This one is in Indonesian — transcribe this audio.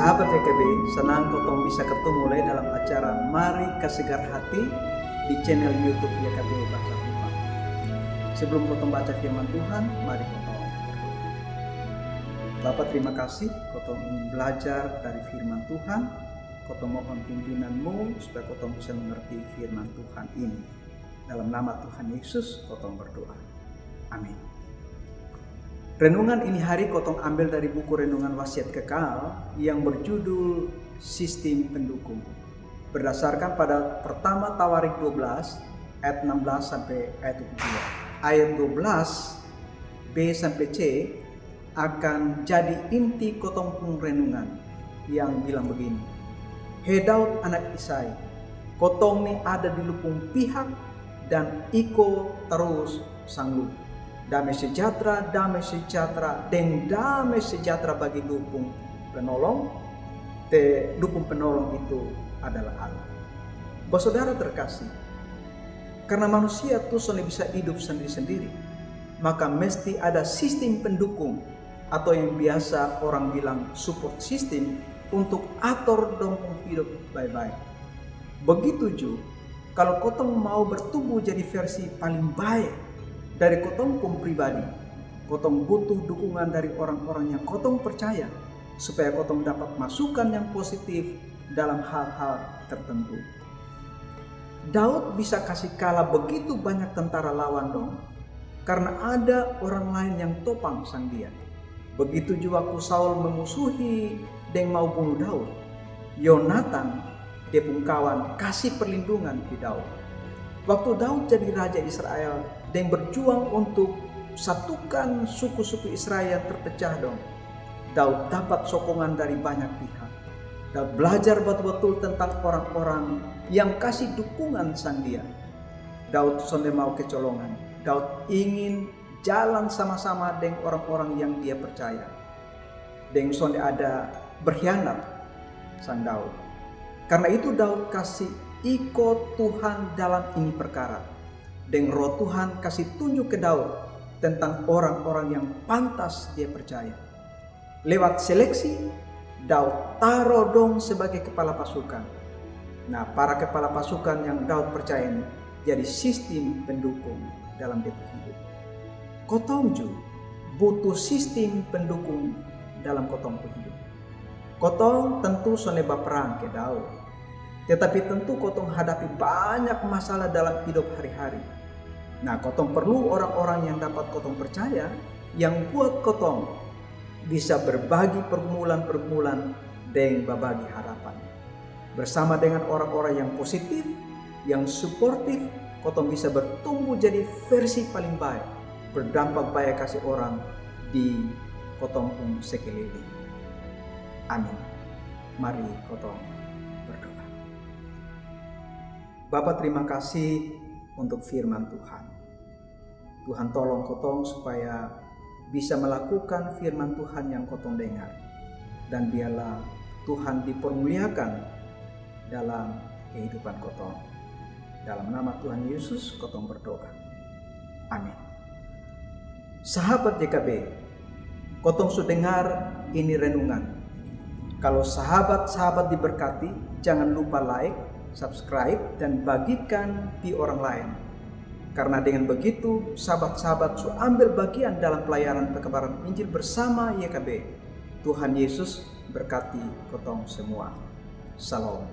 Sahabat YKB, senang kotong bisa ketemu lagi dalam acara Mari Kesegar Hati di channel YouTube YKB Bahasa Tuhan. Sebelum kotong baca firman Tuhan, mari kotong berdoa. Bapak, terima kasih kotong ingin belajar dari firman Tuhan. Kotong mohon pimpinan-Mu supaya kotong bisa mengerti firman Tuhan ini. Dalam nama Tuhan Yesus kotong berdoa. Amin. Renungan ini hari kotong ambil dari buku Renungan Wasiat Kekal yang berjudul Sistem Pendukung. Berdasarkan pada pertama Tawarik 12 ayat 16 sampai ayat 22. Ayat 12 B sampai C akan jadi inti kotong pun renungan yang bilang begini. Hei Daud anak Isai, kotong ni ada di lupung pihak dan iko terus sanggup. Damai sejahtera, dan damai sejahtera bagi lupung penolong. Lupung penolong itu adalah Allah. Bapak saudara terkasih, karena manusia tuh soalnya bisa hidup sendiri-sendiri, maka mesti ada sistem pendukung atau yang biasa orang bilang support system untuk atur dong hidup baik-baik. Begitu juga kalau kotong mau bertumbuh jadi versi paling baik dari kotong pun pribadi, kotong butuh dukungan dari orang-orang yang kotong percaya supaya kotong dapat masukan yang positif dalam hal-hal tertentu. Daud bisa kasih kalah begitu banyak tentara lawan dong, karena ada orang lain yang topang sang dia. Begitu juga waktu Saul memusuhi dan mau bunuh Daud, Yonatan, dia pun kawan, kasih perlindungan di Daud. Waktu Daud jadi raja Israel dan berjuang untuk satukan suku-suku Israel terpecah dong, Daud dapat sokongan dari banyak pihak. Daud belajar betul-betul tentang orang-orang yang kasih dukungan sang dia. Daud sonde mau kecolongan. Daud ingin jalan sama-sama dengan orang-orang yang dia percaya. Dan sonde ada berkhianat sang Daud. Karena itu Daud kasih ikut Tuhan dalam ini perkara. Dan roh Tuhan kasih tunjuk ke Daud tentang orang-orang yang pantas dia percaya. Lewat seleksi, Daud taruh dong sebagai kepala pasukan. Nah, para kepala pasukan yang Daud percaya ini jadi sistem pendukung dalam hidup. Kotong juga butuh sistem pendukung dalam kotong hidup. Kotong tentu soneba perang ke Daud, tetapi tentu kotong hadapi banyak masalah dalam hidup hari-hari. Nah, kotong perlu orang-orang yang dapat kotong percaya, yang buat kotong bisa berbagi pergumulan-pergumulan dan berbagi harapan. Bersama dengan orang-orang yang positif, yang suportif, kotong bisa bertumbuh jadi versi paling baik, berdampak baik kasih orang di kotong pun sekeliling. Amin. Mari kotong berdoa. Bapa, terima kasih untuk firman Tuhan. Tuhan tolong kotong supaya bisa melakukan firman Tuhan yang kotong dengar. Dan biarlah Tuhan dipermuliakan dalam kehidupan kotong. Dalam nama Tuhan Yesus kotong berdoa. Amin. Sahabat YKB, kotong sudah dengar ini renungan. Kalau sahabat-sahabat diberkati, jangan lupa like, subscribe, dan bagikan di orang lain. Karena dengan begitu, sahabat-sahabat su ambil bagian dalam pelayanan perkabaran Injil bersama YKB. Tuhan Yesus berkati kotong semua. Salam.